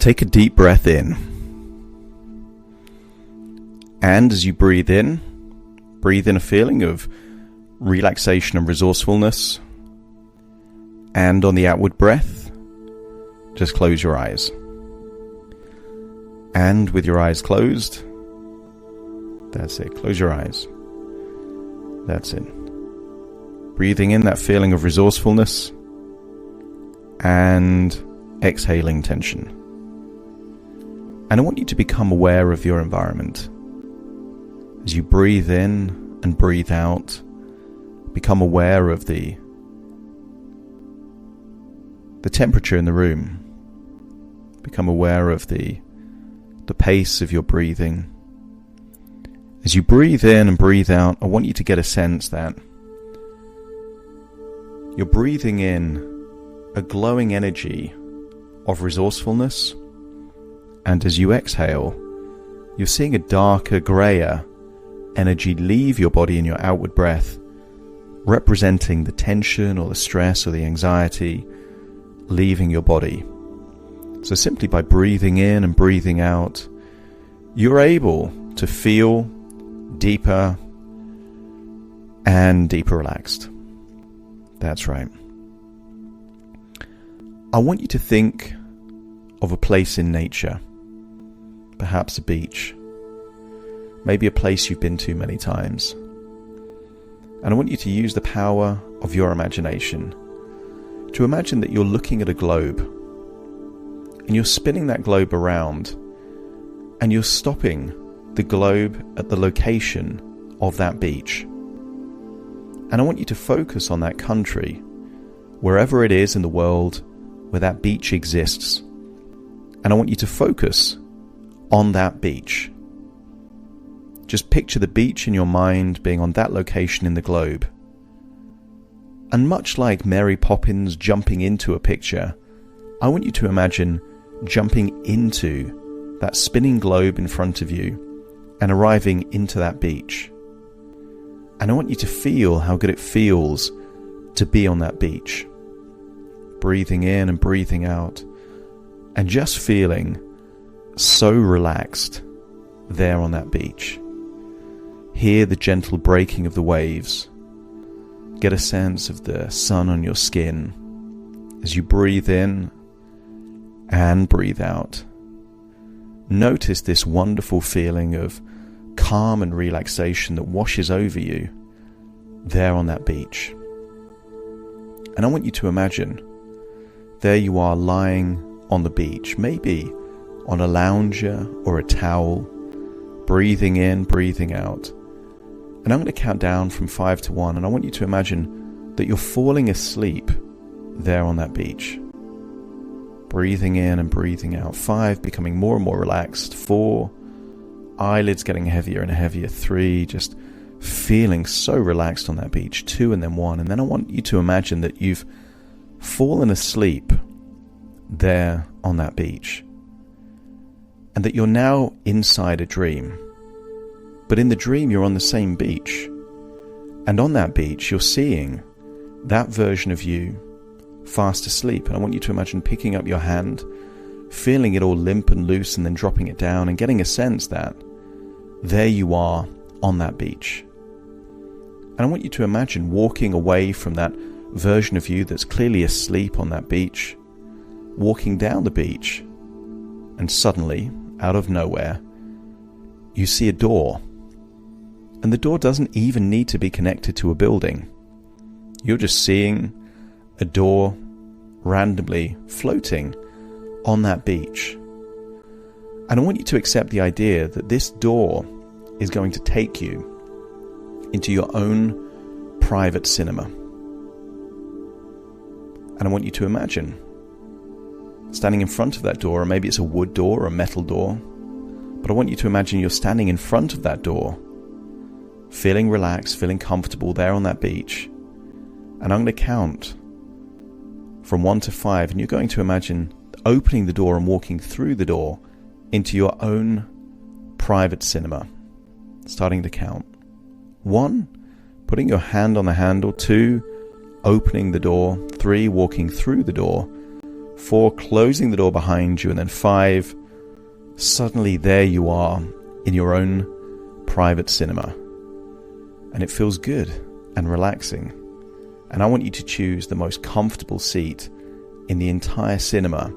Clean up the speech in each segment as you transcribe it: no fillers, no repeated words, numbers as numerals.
Take a deep breath in. And as you breathe in a feeling of relaxation and resourcefulness. And on the outward breath, just close your eyes. And with your eyes closed, that's it. Close your eyes. That's it. Breathing in that feeling of resourcefulness and exhaling tension. And I want you to become aware of your environment. As you breathe in and breathe out, become aware of the temperature in the room. Become aware of the pace of your breathing. As you breathe in and breathe out, I want you to get a sense that you're breathing in a glowing energy of resourcefulness, and as you exhale, you're seeing a darker, grayer energy leave your body in your outward breath, representing the tension or the stress or the anxiety leaving your body. So simply by breathing in and breathing out, you're able to feel deeper and deeper relaxed. That's right. I want you to think of a place in nature, perhaps a beach, maybe a place you've been to many times. And I want you to use the power of your imagination to imagine that you're looking at a globe and you're spinning that globe around and you're stopping the globe at the location of that beach. And I want you to focus on that country, wherever it is in the world where that beach exists. And I want you to focus on that beach. Just picture the beach in your mind being on that location in the globe. And much like Mary Poppins jumping into a picture, I want you to imagine jumping into that spinning globe in front of you and arriving into that beach. And I want you to feel how good it feels to be on that beach. Breathing in and breathing out, and just feeling so relaxed there on that beach. Hear the gentle breaking of the waves. Get a sense of the sun on your skin as you breathe in and breathe out. Notice this wonderful feeling of calm and relaxation that washes over you there on that beach. And I want you to imagine there you are lying on the beach, maybe on a lounger or a towel, breathing in, breathing out. And I'm going to count down from 5 to 1, and I want you to imagine that you're falling asleep there on that beach. Breathing in and breathing out. 5, becoming more and more relaxed. 4, eyelids getting heavier and heavier. 3, just feeling so relaxed on that beach. 2, and then 1. And then I want you to imagine that you've fallen asleep there on that beach, and that you're now inside a dream. But in the dream, you're on the same beach, and on that beach, you're seeing that version of you fast asleep. And I want you to imagine picking up your hand, feeling it all limp and loose, and then dropping it down and getting a sense that there you are on that beach. And I want you to imagine walking away from that version of you that's clearly asleep on that beach, walking down the beach, and suddenly, out of nowhere, you see a door. And the door doesn't even need to be connected to a building. You're just seeing a door randomly floating on that beach. And I want you to accept the idea that this door is going to take you into your own private cinema. And I want you to imagine standing in front of that door, or maybe it's a wood door or a metal door, but I want you to imagine you're standing in front of that door, feeling relaxed, feeling comfortable there on that beach. And I'm going to count from 1 to 5, and you're going to imagine opening the door and walking through the door into your own private cinema. Starting to count. 1, putting your hand on the handle. 2, opening the door. 3, walking through the door. 4, closing the door behind you, and then 5, suddenly there you are in your own private cinema. And it feels good and relaxing. And I want you to choose the most comfortable seat in the entire cinema.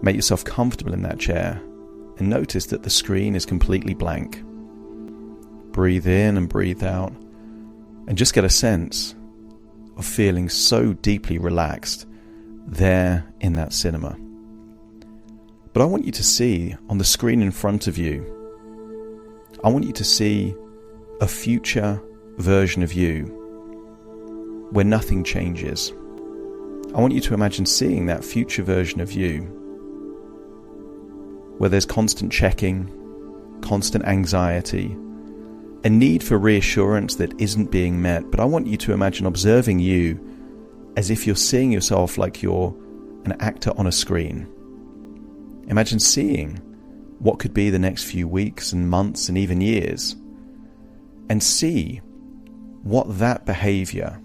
Make yourself comfortable in that chair and notice that the screen is completely blank. Breathe in and breathe out and just get a sense of feeling so deeply relaxed there in that cinema. But I want you to see on the screen in front of you, I want you to see a future version of you where nothing changes. I want you to imagine seeing that future version of you where there's constant checking, constant anxiety, a need for reassurance that isn't being met. But I want you to imagine observing you as if you're seeing yourself like you're an actor on a screen. Imagine seeing what could be the next few weeks and months and even years, and see what that behavior,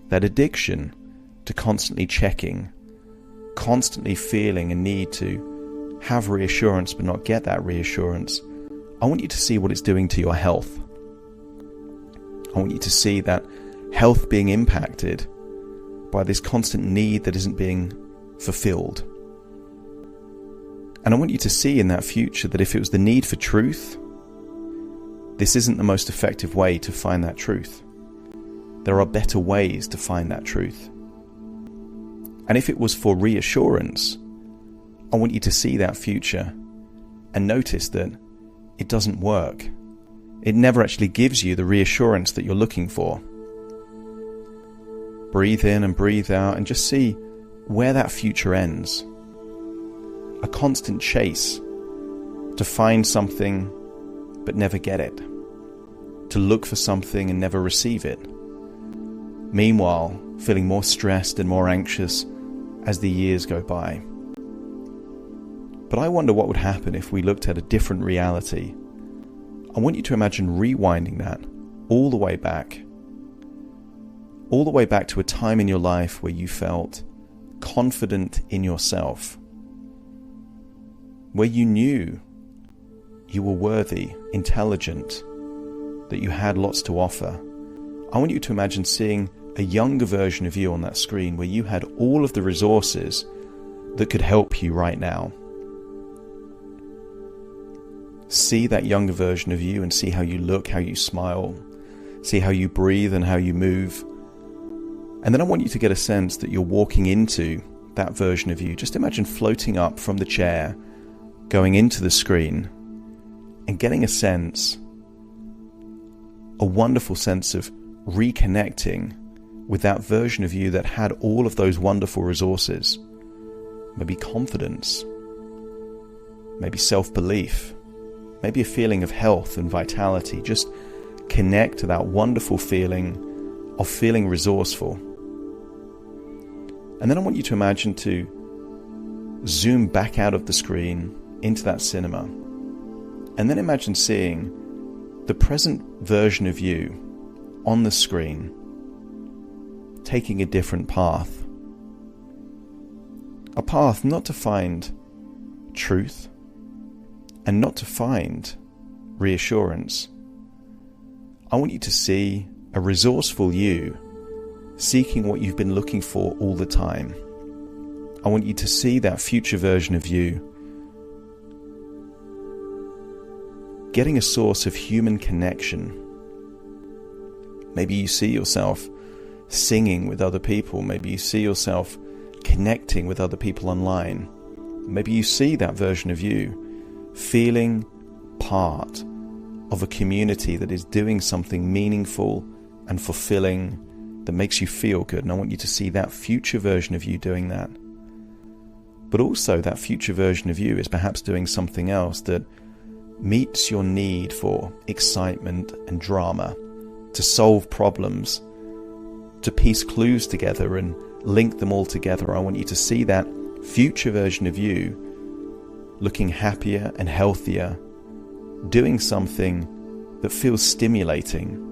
that addiction to constantly checking, constantly feeling a need to have reassurance but not get that reassurance, I want you to see what it's doing to your health. I want you to see that health being impacted by this constant need that isn't being fulfilled. And I want you to see in that future that if it was the need for truth, this isn't the most effective way to find that truth. There are better ways to find that truth. And if it was for reassurance, I want you to see that future and notice that it doesn't work. It never actually gives you the reassurance that you're looking for. Breathe in and breathe out and just see where that future ends. A constant chase to find something but never get it. To look for something and never receive it. Meanwhile, feeling more stressed and more anxious as the years go by. But I wonder what would happen if we looked at a different reality. I want you to imagine rewinding that all the way back. All the way back to a time in your life where you felt confident in yourself. Where you knew you were worthy, intelligent, that you had lots to offer. I want you to imagine seeing a younger version of you on that screen where you had all of the resources that could help you right now. See that younger version of you and see how you look, how you smile, see how you breathe and how you move. And then I want you to get a sense that you're walking into that version of you. Just imagine floating up from the chair, going into the screen, and getting a sense, a wonderful sense of reconnecting with that version of you that had all of those wonderful resources. Maybe confidence, maybe self-belief, maybe a feeling of health and vitality. Just connect to that wonderful feeling of feeling resourceful. And then I want you to imagine to zoom back out of the screen into that cinema. And then imagine seeing the present version of you on the screen taking a different path. A path not to find truth and not to find reassurance. I want you to see a resourceful you seeking what you've been looking for all the time. I want you to see that future version of you getting a source of human connection. Maybe you see yourself singing with other people. Maybe you see yourself connecting with other people online. Maybe you see that version of you feeling part of a community that is doing something meaningful and fulfilling that makes you feel good. And I want you to see that future version of you doing that. But also that future version of you is perhaps doing something else that meets your need for excitement and drama, to solve problems, to piece clues together and link them all together. I want you to see that future version of you looking happier and healthier, doing something that feels stimulating,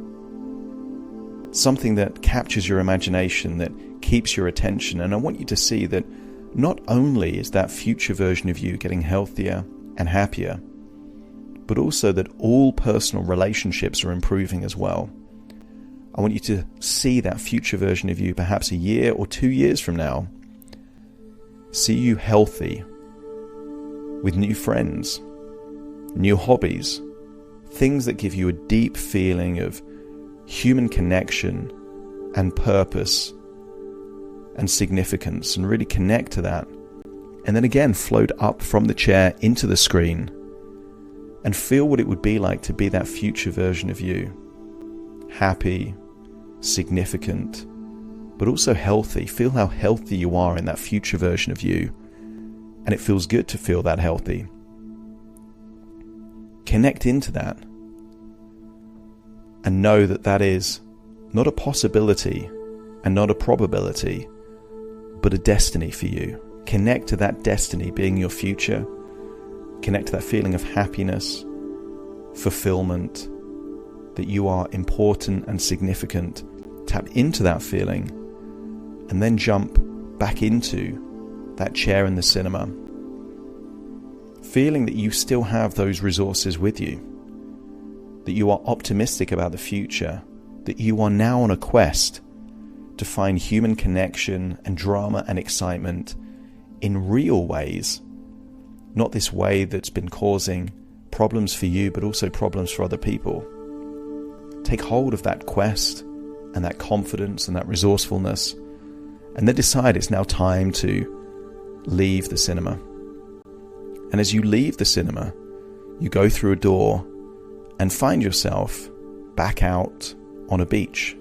something that captures your imagination, that keeps your attention. And I want you to see that not only is that future version of you getting healthier and happier, but also that all personal relationships are improving as well. I want you to see that future version of you perhaps a year or 2 years from now. See you healthy, with new friends, new hobbies, things that give you a deep feeling of human connection and purpose and significance, and really connect to that. And then again, float up from the chair into the screen and feel what it would be like to be that future version of you. Happy, significant, but also healthy. Feel how healthy you are in that future version of you. And it feels good to feel that healthy. Connect into that. And know that that is not a possibility and not a probability, but a destiny for you. Connect to that destiny being your future. Connect to that feeling of happiness, fulfillment, that you are important and significant. Tap into that feeling and then jump back into that chair in the cinema, feeling that you still have those resources with you, that you are optimistic about the future, that you are now on a quest to find human connection and drama and excitement in real ways, not this way that's been causing problems for you but also problems for other people. Take hold of that quest and that confidence and that resourcefulness, and then decide it's now time to leave the cinema. And as you leave the cinema, you go through a door and find yourself back out on a beach.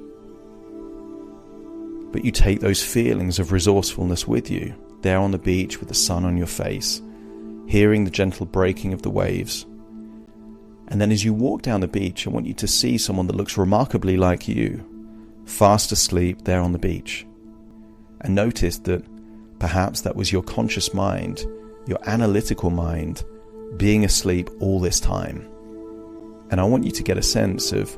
But you take those feelings of resourcefulness with you, there on the beach with the sun on your face, hearing the gentle breaking of the waves. And then as you walk down the beach, I want you to see someone that looks remarkably like you, fast asleep there on the beach. And notice that perhaps that was your conscious mind, your analytical mind, being asleep all this time. And I want you to get a sense of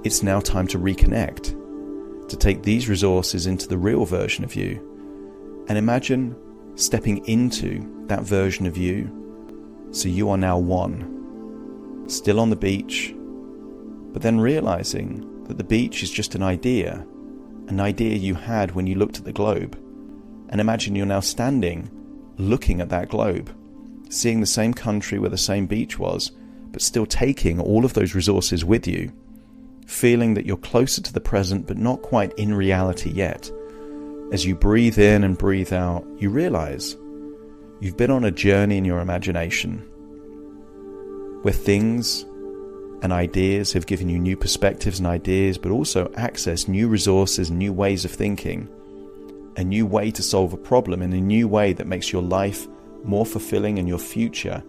it's now time to reconnect, to take these resources into the real version of you. And imagine stepping into that version of you, so you are now one, still on the beach, but then realizing that the beach is just an idea you had when you looked at the globe. And imagine you're now standing, looking at that globe, seeing the same country where the same beach was, but still taking all of those resources with you, feeling that you're closer to the present, but not quite in reality yet. As you breathe in and breathe out, you realize you've been on a journey in your imagination, where things and ideas have given you new perspectives and ideas, but also access new resources and new ways of thinking, a new way to solve a problem in a new way that makes your life more fulfilling and your future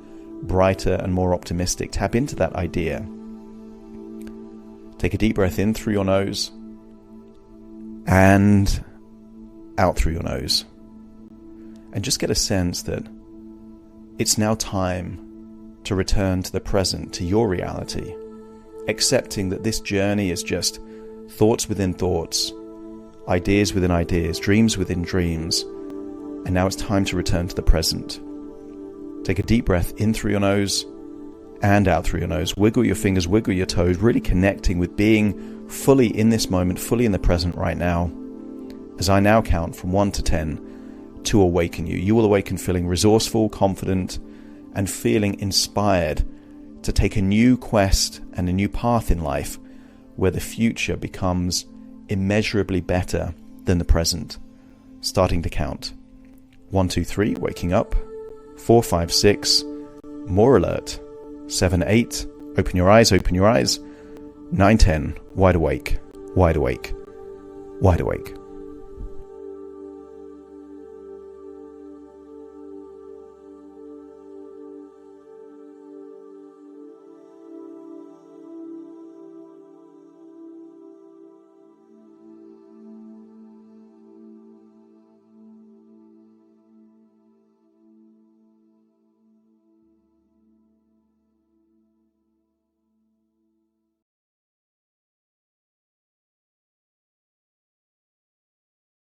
brighter and more optimistic. Tap into that idea. Take a deep breath in through your nose and out through your nose. And just get a sense that it's now time to return to the present, to your reality, accepting that this journey is just thoughts within thoughts, ideas within ideas, dreams within dreams, and now it's time to return to the present. Take a deep breath in through your nose and out through your nose. Wiggle your fingers, wiggle your toes, really connecting with being fully in this moment, fully in the present right now. As I now count from 1 to 10 to awaken you. You will awaken feeling resourceful, confident, and feeling inspired to take a new quest and a new path in life where the future becomes immeasurably better than the present. Starting to count. 1, 2, 3, waking up. 4, 5, 6, more alert. 7, 8, open your eyes, open your eyes. 9, 10, wide awake, wide awake, wide awake.